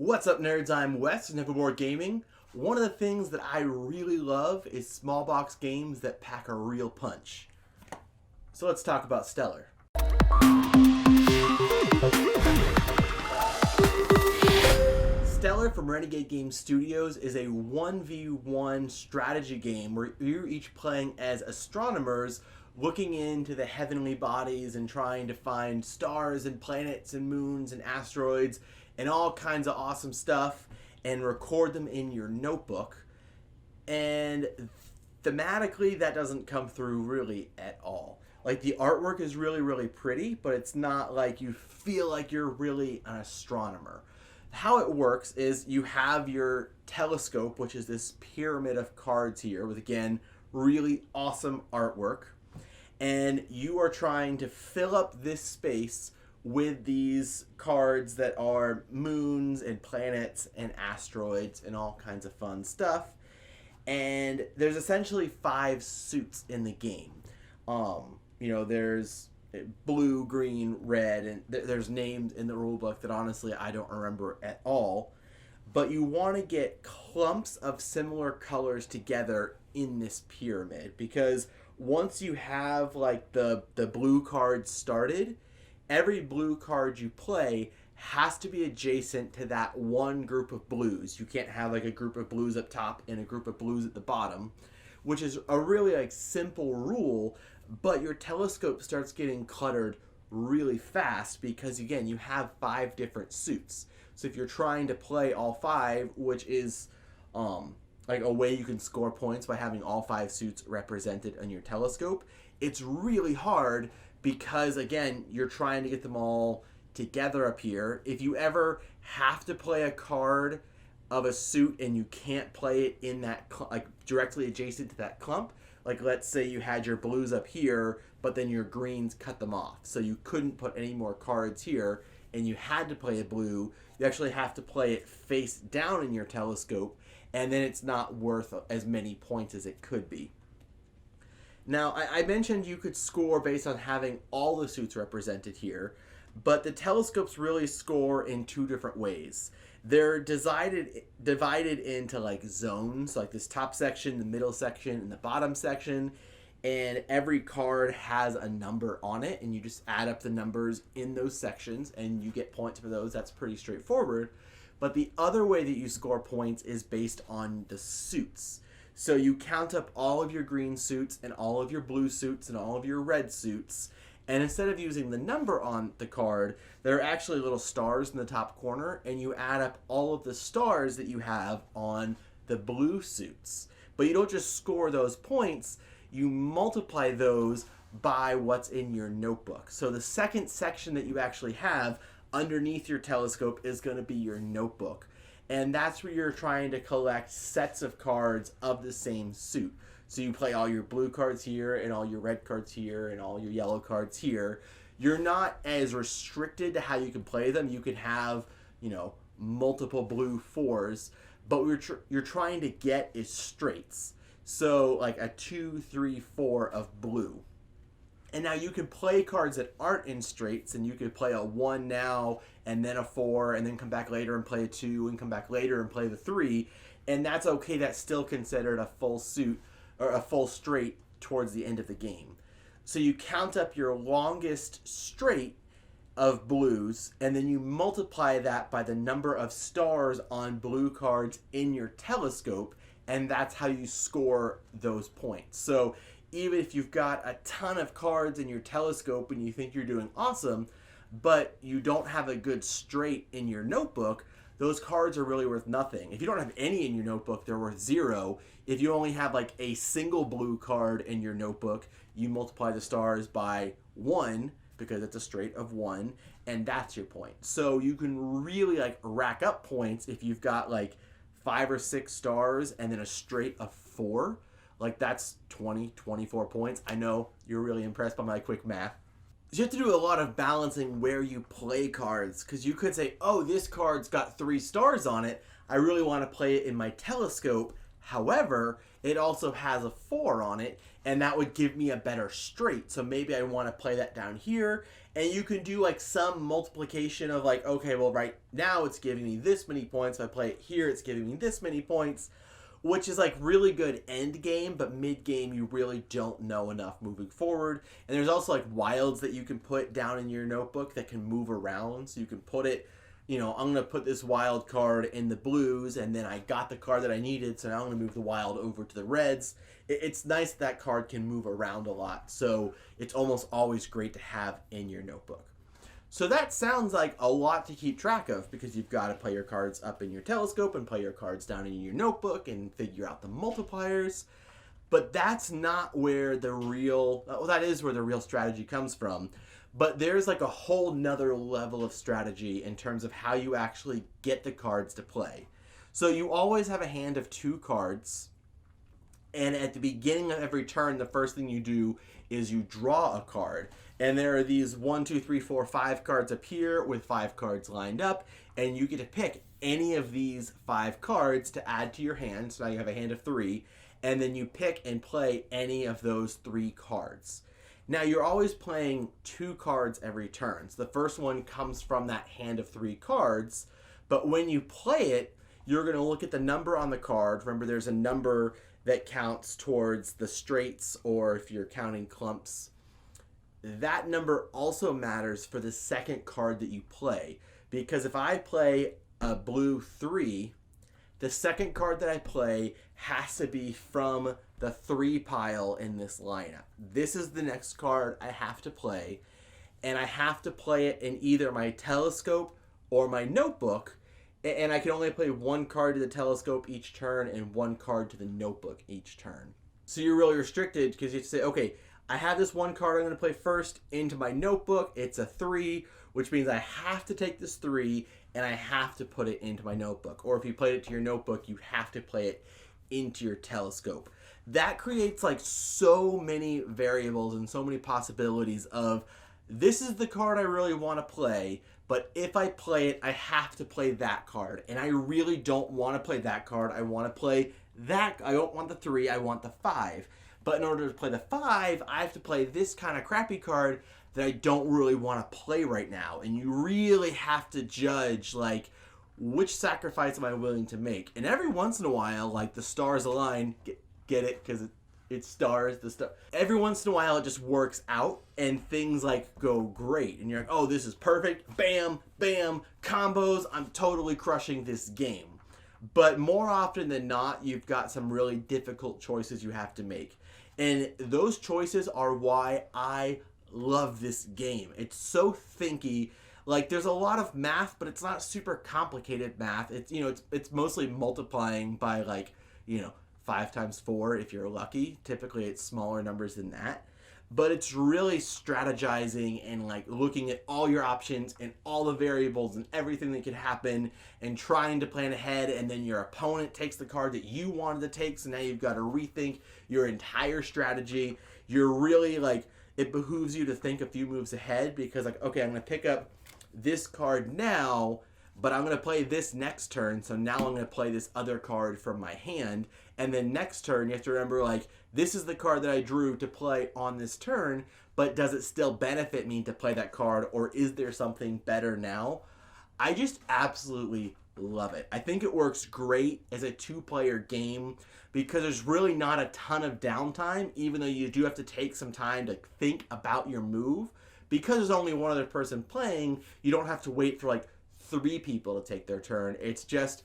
What's up, nerds? I'm Wes, Nevermore Gaming. One of the things that I really love is small box games that pack a real punch. So let's talk about Stellar. Stellar from Renegade Game Studios is a 1v1 strategy game where you're each playing as astronomers looking into the heavenly bodies and trying to find stars and planets and moons and asteroids and all kinds of awesome stuff and record them in your notebook. And thematically, that doesn't come through really at all. Like, the artwork is really, really pretty, but it's not like you feel like you're really an astronomer. How it works is you have your telescope, which is this pyramid of cards here with, again, really awesome artwork. And you are trying to fill up this space with these cards that are moons and planets and asteroids and all kinds of fun stuff. And there's essentially 5 suits in the game. There's blue, green, red, and there's names in the rulebook that honestly I don't remember at all. But you want to get clumps of similar colors together in this pyramid, because once you have like the blue cards started, every blue card you play has to be adjacent to that one group of blues. You can't have like a group of blues up top and a group of blues at the bottom, which is a really like simple rule, but your telescope starts getting cluttered really fast because, again, you have 5 different suits. So if you're trying to play all 5, which is like a way you can score points by having all 5 suits represented on your telescope, it's really hard because, again, you're trying to get them all together up here. If you ever have to play a card of a suit and you can't play it in that like directly adjacent to that clump, like let's say you had your blues up here, but then your greens cut them off, so you couldn't put any more cards here, and you had to play a blue, you actually have to play it face down in your telescope, and then it's not worth as many points as it could be. Now, I mentioned you could score based on having all the suits represented here, but the telescopes really score in 2 different ways. They're divided into like zones, like this top section, the middle section, and the bottom section, and every card has a number on it, and you just add up the numbers in those sections, and you get points for those. That's pretty straightforward. But the other way that you score points is based on the suits. So you count up all of your green suits and all of your blue suits and all of your red suits, and instead of using the number on the card, there are actually little stars in the top corner, and you add up all of the stars that you have on the blue suits. But you don't just score those points, you multiply those by what's in your notebook. So the second section that you actually have underneath your telescope is going to be your notebook. And that's where you're trying to collect sets of cards of the same suit. So you play all your blue cards here and all your red cards here and all your yellow cards here. You're not as restricted to how you can play them. You can have, multiple blue 4s, but you're trying to get is straights. So like a 2, 3, 4 of blue. And now you can play cards that aren't in straights, and you could play a 1 now and then a 4 and then come back later and play a 2 and come back later and play the 3, and that's okay. That's still considered a full suit or a full straight towards the end of the game. So you count up your longest straight of blues, and then you multiply that by the number of stars on blue cards in your telescope, and that's how you score those points. So even if you've got a ton of cards in your telescope and you think you're doing awesome, but you don't have a good straight in your notebook, those cards are really worth nothing. If you don't have any in your notebook, they're worth 0. If you only have like a single blue card in your notebook, you multiply the stars by 1 because it's a straight of 1, and that's your point. So you can really like rack up points if you've got like 5 or 6 stars and then a straight of 4. Like that's 20, 24 points. I know you're really impressed by my quick math. You have to do a lot of balancing where you play cards, because you could say, oh, this card's got 3 stars on it. I really want to play it in my telescope. However, it also has a 4 on it, and that would give me a better straight. So maybe I want to play that down here, And you can do like some multiplication of like, okay, well, right now it's giving me this many points. If I play it here, it's giving me this many points, which is like really good end game, but mid game you really don't know enough moving forward. And there's also like wilds that you can put down in your notebook that can move around. So you can put it, you know, I'm going to put this wild card in the blues, and then I got the card that I needed, so now I'm going to move the wild over to the reds. It's nice that card can move around a lot, so it's almost always great to have in your notebook. So that sounds like a lot to keep track of, because you've got to play your cards up in your telescope and play your cards down in your notebook and figure out the multipliers. But that's not where the real, well, that is where the real strategy comes from. But there's like a whole nother level of strategy in terms of how you actually get the cards to play. So you always have a hand of 2 cards, and at the beginning of every turn, the first thing you do is you draw a card. And there are these 1, 2, 3, 4, 5 cards up here with 5 cards lined up, and you get to pick any of these 5 cards to add to your hand. So now you have a hand of 3, and then you pick and play any of those 3 cards. Now you're always playing 2 cards every turn. So the first one comes from that hand of 3 cards, but when you play it, you're going to look at the number on the card. Remember, there's a number that counts towards the straights, or if you're counting clumps. That number also matters for the second card that you play, because if I play a blue 3, the second card that I play has to be from the 3 pile in this lineup. This is the next card I have to play, and I have to play it in either my telescope or my notebook, and I can only play 1 card to the telescope each turn and 1 card to the notebook each turn. So you're really restricted, because you have to say, okay, I have this 1 card I'm going to play first into my notebook. It's a 3, which means I have to take this 3 and I have to put it into my notebook. Or if you played it to your notebook, you have to play it into your telescope. That creates like so many variables and so many possibilities of, this is the card I really want to play, but if I play it, I have to play that card. And I really don't want to play that card. I want to play that. I don't want the 3, I want the 5. But in order to play the 5, I have to play this kind of crappy card that I don't really want to play right now. And you really have to judge, like, which sacrifice am I willing to make? And every once in a while, like, the stars align. Get it? Because it's stars. Every once in a while, it just works out, and things, like, go great. And you're like, oh, this is perfect. Bam, bam, combos. I'm totally crushing this game. But more often than not, you've got some really difficult choices you have to make. And those choices are why I love this game. It's so thinky. Like, there's a lot of math, but it's not super complicated math. It's, you know, it's mostly multiplying by, like, you know, 5 times 4 if you're lucky. Typically, it's smaller numbers than that. But it's really strategizing and like looking at all your options and all the variables and everything that could happen and trying to plan ahead, and then your opponent takes the card that you wanted to take, so now you've got to rethink your entire strategy. You're really like, it behooves you to think a few moves ahead, because like, okay, I'm going to pick up this card now, but I'm going to play this next turn, so now I'm going to play this other card from my hand. And then next turn, you have to remember, like, this is the card that I drew to play on this turn, but does it still benefit me to play that card, or is there something better now? I just absolutely love it. I think it works great as a 2-player game, because there's really not a ton of downtime, even though you do have to take some time to think about your move. Because there's only one other person playing, you don't have to wait for, like, 3 people to take their turn. It's just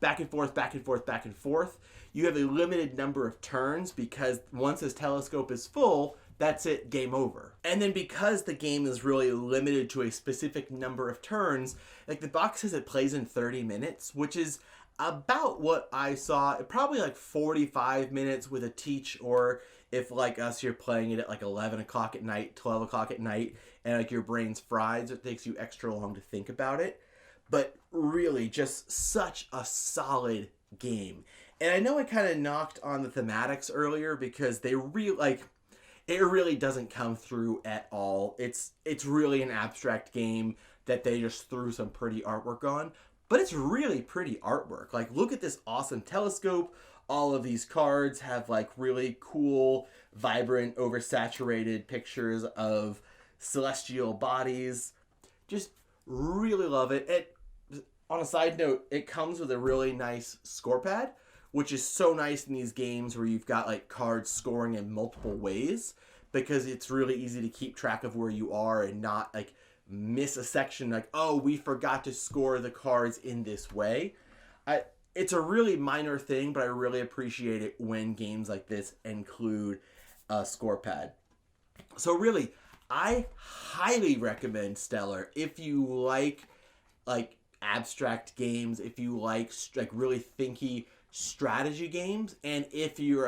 back and forth, back and forth, back and forth. You have a limited number of turns, because once this telescope is full, that's it, game over. And then because the game is really limited to a specific number of turns, like the box says it plays in 30 minutes, which is about what I saw, probably like 45 minutes with a teach, or if like us, you're playing it at like 11 o'clock at night, 12 o'clock at night, and like your brain's fried, so it takes you extra long to think about it. But really, just such a solid game. And I know I kind of knocked on the thematics earlier, because they really, like, it really doesn't come through at all. It's really an abstract game that they just threw some pretty artwork on. But it's really pretty artwork. Like, look at this awesome telescope. All of these cards have, like, really cool, vibrant, oversaturated pictures of celestial bodies. Just really love it. On a side note, it comes with a really nice score pad, which is so nice in these games where you've got like cards scoring in multiple ways, because it's really easy to keep track of where you are and not like miss a section like, oh, we forgot to score the cards in this way. It's a really minor thing, but I really appreciate it when games like this include a score pad. So really, I highly recommend Stellar if you like abstract games, if you like really thinky strategy games, and if you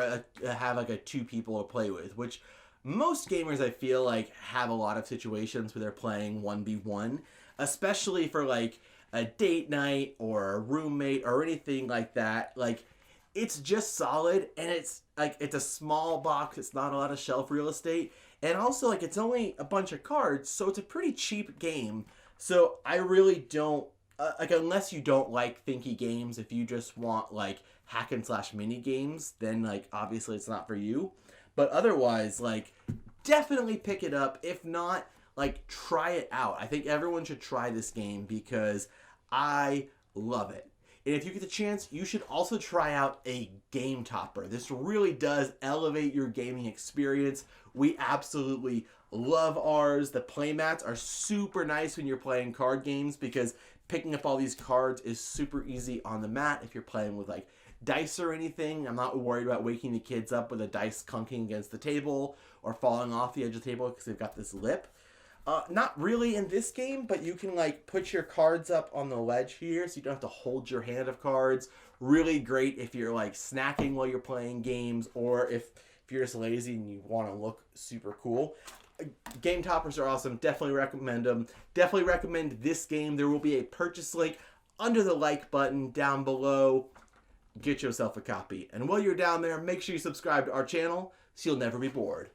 have like a two people to play with, which most gamers I feel like have a lot of situations where they're playing 1v1, especially for like a date night or a roommate or anything like that. Like, it's just solid, and it's a small box, it's not a lot of shelf real estate, and also like it's only a bunch of cards, so it's a pretty cheap game. So I really don't like, unless you don't like thinky games, if you just want like hack and slash mini games, then like obviously it's not for you. But otherwise, like, definitely pick it up. If not, like, try it out. I think everyone should try this game because I love it. And if you get the chance, you should also try out a Game Topper. This really does elevate your gaming experience. We absolutely love ours. The playmats are super nice when you're playing card games because picking up all these cards is super easy on the mat if you're playing with like dice or anything. I'm not worried about waking the kids up with a dice clunking against the table or falling off the edge of the table because they've got this lip. Not really in this game, but you can like put your cards up on the ledge here so you don't have to hold your hand of cards. Really great if you're like snacking while you're playing games, or if you're just lazy and you want to look super cool. Game Toppers are awesome. Definitely recommend them. Definitely recommend this game. There will be a purchase link under the like button down below. Get yourself a copy. And while you're down there, make sure you subscribe to our channel so you'll never be bored.